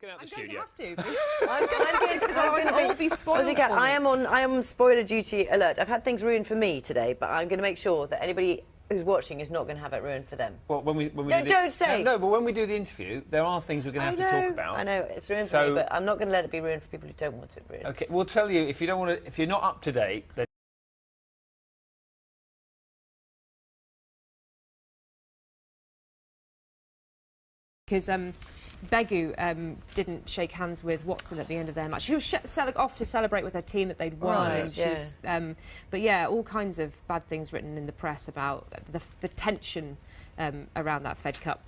Get out the I'm studio. going to have to. I'm going to because otherwise I'll all be spoiled. I am on spoiler duty alert. I've had things ruined for me today, but I'm going to make sure that anybody who's watching is not going to have it ruined for them. Well, when we don't say. No, but when we do the interview, there are things we're going to have to talk about. I know it's ruined for me, but I'm not going to let it be ruined for people who don't want it ruined. Okay, we'll tell you if you don't want to, if you're not up to date. Then because Begu didn't shake hands with Watson at the end of their match. She was off to celebrate with her team that they'd won. Right, and she's, but yeah, all kinds of bad things written in the press about the tension around that Fed Cup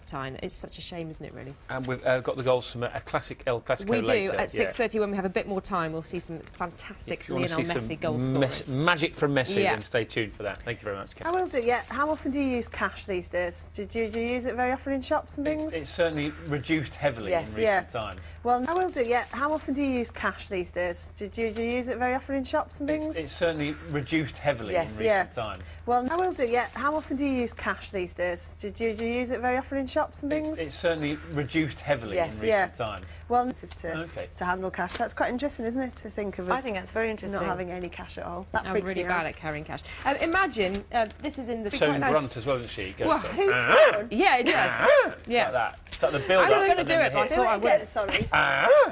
tie. And it's such a shame, isn't it, really? And we've got the goals from a classic El Clasico we later. do. At 6:30, when we have a bit more time, we'll see some fantastic Lionel Messi goal scoring. Magic from Messi, then stay tuned for that. Thank you very much, Katherine. I will do, yeah. How often do you use cash these days? Do you use it very often in shops and things? It's certainly reduced heavily in recent times. Well, I will do, yeah. How often do you use cash these days? Do you use it very often in shops and things? It's certainly reduced heavily in recent times. Well, I will do, yeah. How often do you use cash these days? Do you use it very often in shops and things? It's certainly reduced heavily in recent times. Well, to handle cash. That's quite interesting, isn't it, to think of us I think that's very interesting. not having any cash at all. That I'm freaks really me bad out. at carrying cash. Imagine, this is in the... So grunt as well, isn't she? What, two-tone? Yeah, it does. Yeah. Like that. It's like the build-up. I was going to do it, but I thought I would. Sorry.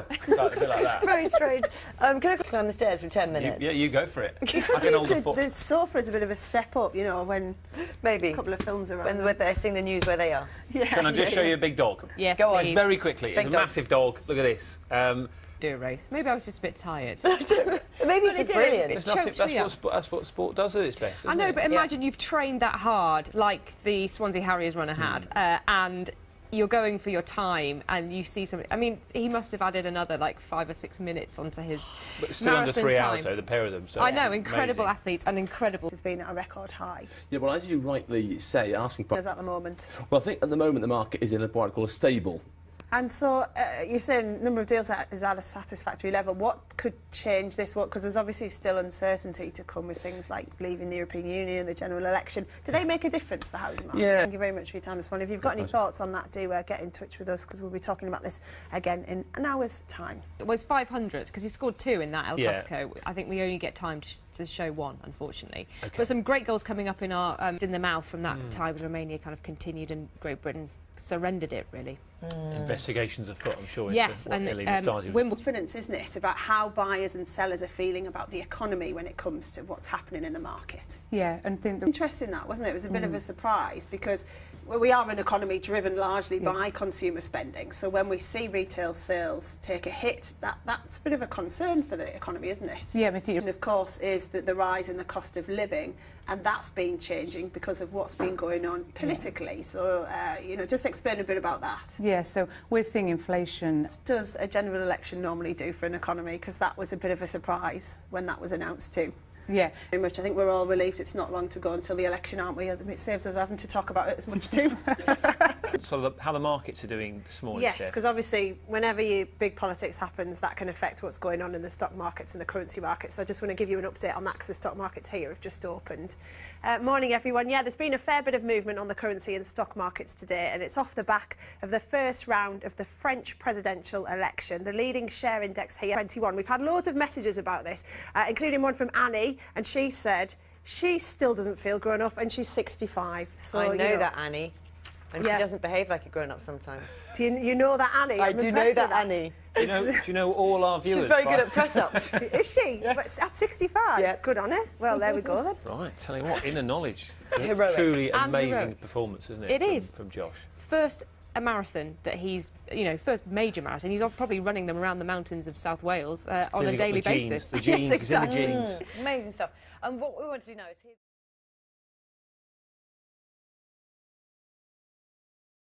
It's like a bit like that. Very strange. Can I climb the stairs for 10 minutes? Yeah, you go for it. The sofa is a bit of a step up, you know, when maybe a couple of films are around. When they're seeing the news where they are. Yeah. Can I just show you a big dog? Yeah, go on. Very quickly. It's a massive dog. Look at this. Do a race. Maybe I was just a bit tired. Maybe it's just brilliant. That's what sport does at its best. I know, but imagine you've trained that hard, like the Swansea Harriers runner had, and you're going for your time, and you see something. I mean, he must have added another like 5 or 6 minutes onto his but still under 3 time. hours, though, the pair of them. So I know, incredible athletes and incredible. It's been at a record high. Yeah, well, as you rightly say, asking price at the moment. Well, I think at the moment the market is in what I call a stable. And so you're saying number of deals is at a satisfactory level. What could change this? Because there's obviously still uncertainty to come with things like leaving the European Union and the general election. Do they make a difference, the housing market? Yeah. Thank you very much for your time this morning. If you've got any thoughts on that, do get in touch with us, because we'll be talking about this again in an hour's time. It was 500 because he scored 2 in that El Clasico. I think we only get time to show 1, unfortunately. Okay. But some great goals coming up in our in the mouth from that time. Romania kind of continued, and Great Britain surrendered it, really. Investigations afoot, I'm sure. Yes, and confidence, isn't it, about how buyers and sellers are feeling about the economy when it comes to what's happening in the market. Yeah, and interesting that, wasn't it? It was a bit of a surprise, because we are an economy driven largely by consumer spending. So when we see retail sales take a hit, that's a bit of a concern for the economy, isn't it? Yeah, and of course is that the rise in the cost of living, and that's been changing because of what's been going on politically. So you know, just explain a bit about that. Yeah, so we're seeing inflation. What does a general election normally do for an economy? Because that was a bit of a surprise when that was announced too. Yeah. Very much. I think we're all relieved it's not long to go until the election, aren't we? It saves us having to talk about it as much too. So how the markets are doing this morning, Yes, Steph? because obviously whenever big politics happens, that can affect what's going on in the stock markets and the currency markets. So I just want to give you an update on that, because the stock markets here have just opened. Morning, everyone. Yeah, there's been a fair bit of movement on the currency and stock markets today, and it's off the back of the first round of the French presidential election. The leading share index here, 21. We've had loads of messages about this, including one from Annie, and she said she still doesn't feel grown up, and she's 65. So I know that, Annie. And she doesn't behave like a grown-up sometimes. Do you know that, Annie? I do know that, Annie. Do you know all our viewers? She's very good at press-ups. Is she? Yeah. But at 65? Yeah. Good on her. Well, there we go then. Right, tell you what, inner knowledge. Heroic. Truly amazing performance, isn't it? It is. From Josh. First a marathon that he's, first major marathon. He's probably running them around the mountains of South Wales on a daily basis. The genes, yes, exactly. he's in the genes. Amazing stuff. And what we want to do now is...